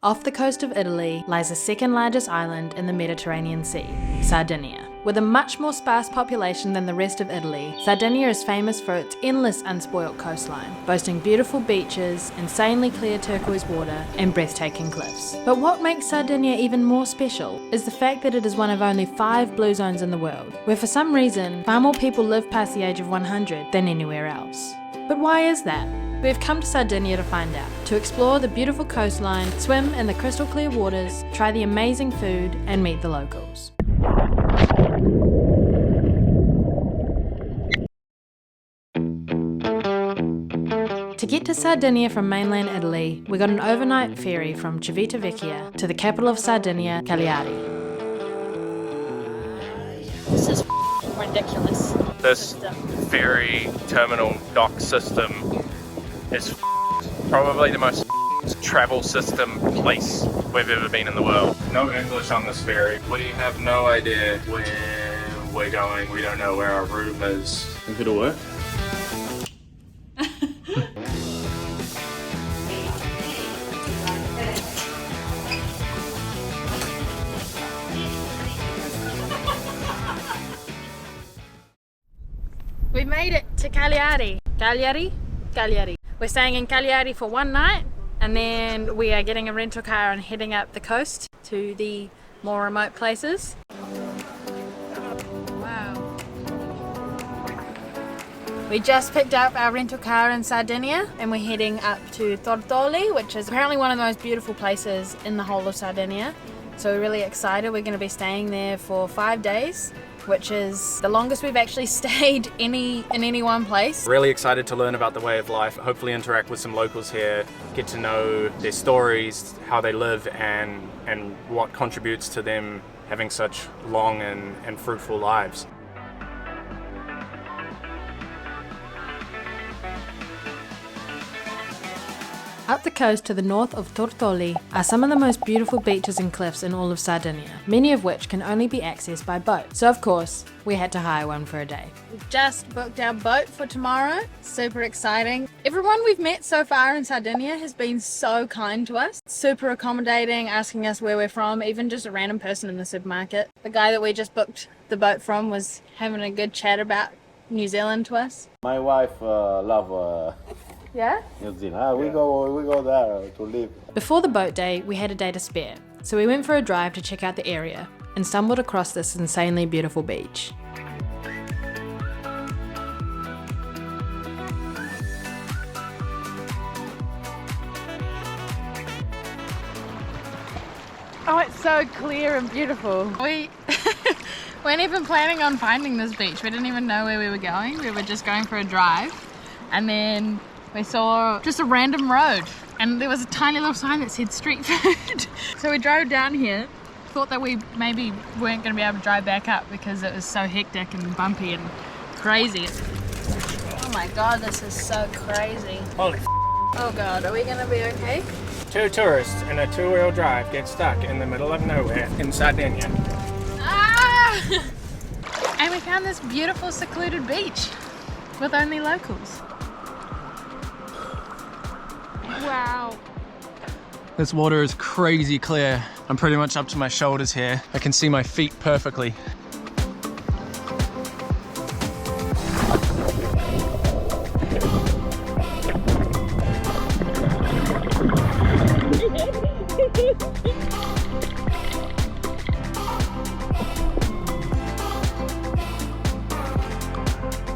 Off the coast of Italy lies the second largest island in the Mediterranean Sea, Sardinia. With a much more sparse population than the rest of Italy, Sardinia is famous for its endless unspoilt coastline, boasting beautiful beaches, insanely clear turquoise water, and breathtaking cliffs. But what makes Sardinia even more special is the fact that it is one of only 5 blue zones in the world, where for some reason, far more people live past the age of 100 than anywhere else. But why is that? We've come to Sardinia to find out, to explore the beautiful coastline, swim in the crystal clear waters, try the amazing food, and meet the locals. To get to Sardinia from mainland Italy, we got an overnight ferry from Civitavecchia to the capital of Sardinia, Cagliari. This is ridiculous. This ferry terminal dock system is probably the most travel system place we've ever been in the world. No English on this ferry. We have no idea where we're going. We don't know where our room is. Think it'll work? We made it to Cagliari. Cagliari. We're staying in Cagliari for one night, and then we are getting a rental car and heading up the coast to the more remote places. Wow. We just picked up our rental car in Sardinia and we're heading up to Tortoli, which is apparently one of the most beautiful places in the whole of Sardinia. So we're really excited. We're going to be staying there for 5 days, which is the longest we've actually stayed in any one place. Really excited to learn about the way of life, hopefully interact with some locals here, get to know their stories, how they live, and what contributes to them having such long and fruitful lives. Up the coast to the north of Tortoli are some of the most beautiful beaches and cliffs in all of Sardinia, many of which can only be accessed by boat. So of course, we had to hire one for a day. We've just booked our boat for tomorrow. Super exciting. Everyone we've met so far in Sardinia has been so kind to us. Super accommodating, asking us where we're from, even just a random person in the supermarket. The guy that we just booked the boat from was having a good chat about New Zealand to us. My wife love Yeah? New Zealand. We go there to live. Before the boat day, we had a day to spare, so we went for a drive to check out the area and stumbled across this insanely beautiful beach. Oh, it's so clear and beautiful. We weren't even planning on finding this beach. We didn't even know where we were going. We were just going for a drive, and then we saw just a random road and there was a tiny little sign that said street food. So we drove down here, thought that we maybe weren't going to be able to drive back up because it was so hectic and bumpy and crazy. Oh my god, this is so crazy. Holy Oh god, are we going to be okay? 2 tourists in a 2-wheel drive get stuck in the middle of nowhere in Sardinia. Ah! And we found this beautiful secluded beach with only locals. Wow. This water is crazy clear. I'm pretty much up to my shoulders here. I can see my feet perfectly.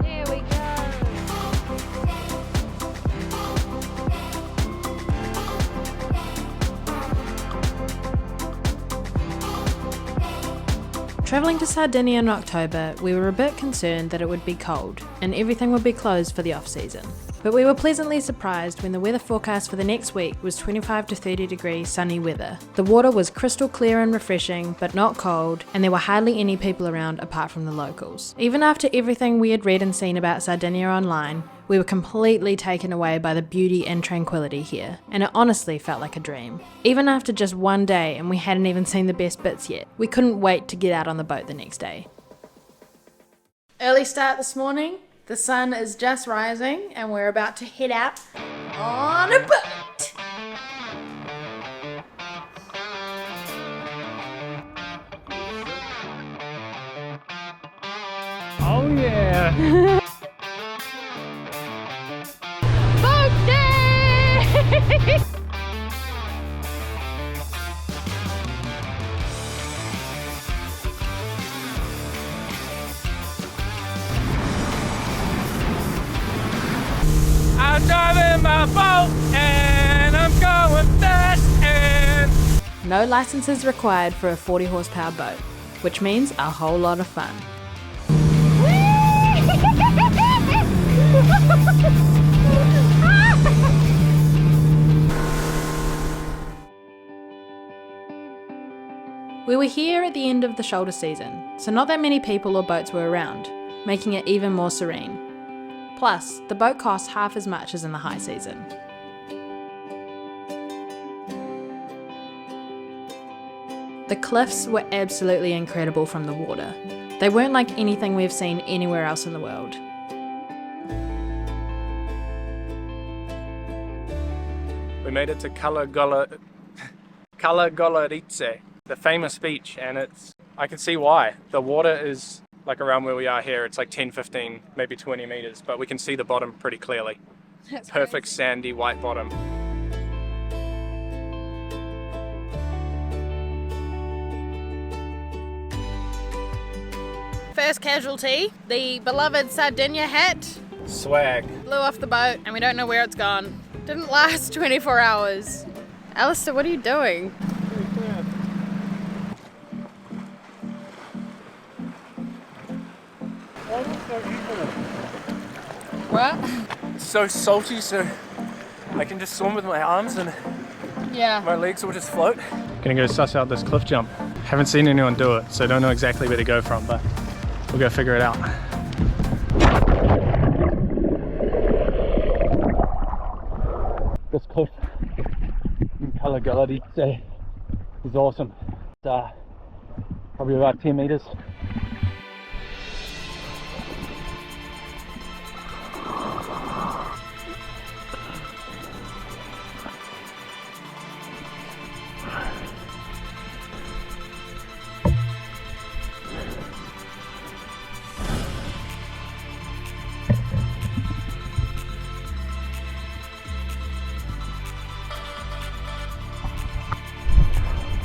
There we go. Travelling to Sardinia in October, we were a bit concerned that it would be cold and everything would be closed for the off-season. But we were pleasantly surprised when the weather forecast for the next week was 25 to 30 degree sunny weather. The water was crystal clear and refreshing, but not cold, and there were hardly any people around apart from the locals. Even after everything we had read and seen about Sardinia online, we were completely taken away by the beauty and tranquility here, and it honestly felt like a dream. Even after just one day and we hadn't even seen the best bits yet, we couldn't wait to get out on the boat the next day. Early start this morning, the sun is just rising and we're about to head out on a boat. Oh yeah! Boat day! I'm driving my boat and I'm going fast and... No licenses required for a 40 horsepower boat, which means a whole lot of fun. We were here at the end of the shoulder season, so not that many people or boats were around, making it even more serene. Plus, the boat costs half as much as in the high season. The cliffs were absolutely incredible from the water. They weren't like anything we've seen anywhere else in the world. We made it to Cala Goloritzé, the famous beach, and I can see why. The water is like around where we are here, it's like 10, 15, maybe 20 meters, but we can see the bottom pretty clearly. That's perfect crazy. Sandy white bottom. First casualty, the beloved Sardinia hat Swag. blew off the boat and we don't know where it's gone. Didn't last 24 hours. Alistair, what are you doing? What? It's so salty, so I can just swim with my arms and Yeah. my legs will just float. Gonna go suss out this cliff jump. Haven't seen anyone do it, so don't know exactly where to go from, but we'll go figure it out. This cliff in Cala Goloritzé is awesome. It's probably about 10 meters.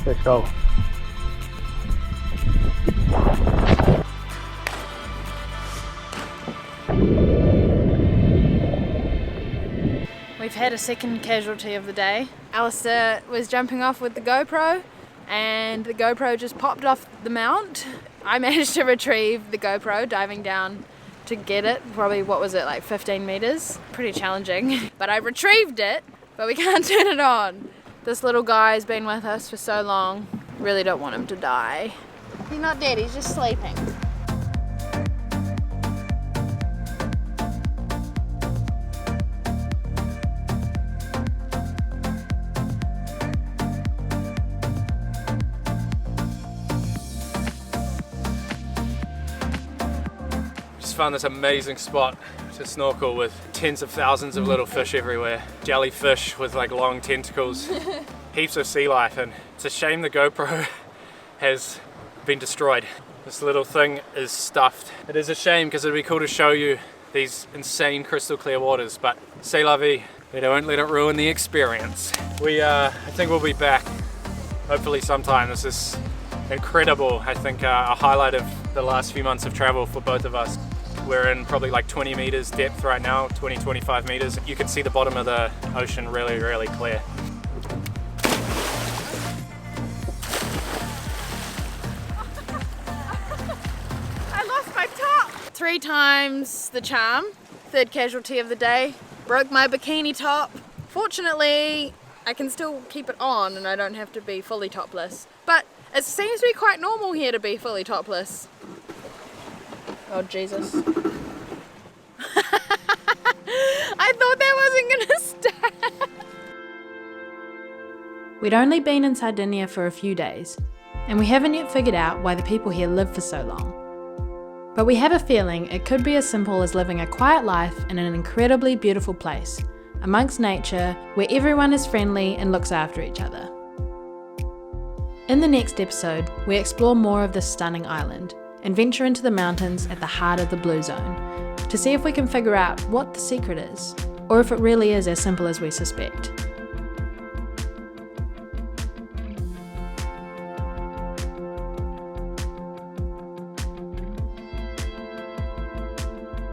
Let's go. We've had a second casualty of the day. Alistair was jumping off with the GoPro and the GoPro just popped off the mount. I managed to retrieve the GoPro diving down to get it. Probably, what was it, like 15 meters? Pretty challenging. But I retrieved it, but we can't turn it on. This little guy's been with us for so long. Really don't want him to die. He's not dead, he's just sleeping. Just found this amazing spot to snorkel with tens of thousands of little fish everywhere. Jellyfish with like long tentacles, heaps of sea life, and it's a shame the GoPro has been destroyed. This little thing is stuffed. It is a shame because it'd be cool to show you these insane crystal clear waters, but c'est la vie. They don't let it ruin the experience. I think we'll be back hopefully sometime. This is incredible. I think a highlight of the last few months of travel for both of us. We're in probably like 20 meters depth right now, 20, 25 meters. You can see the bottom of the ocean really, really clear. I lost my top! 3 times the charm, third casualty of the day. Broke my bikini top. Fortunately, I can still keep it on and I don't have to be fully topless. But it seems to be quite normal here to be fully topless. Oh, Jesus. I thought that wasn't gonna stay. We'd only been in Sardinia for a few days, and we haven't yet figured out why the people here live for so long. But we have a feeling it could be as simple as living a quiet life in an incredibly beautiful place, amongst nature, where everyone is friendly and looks after each other. In the next episode, we explore more of this stunning island, and venture into the mountains at the heart of the Blue Zone to see if we can figure out what the secret is, or if it really is as simple as we suspect.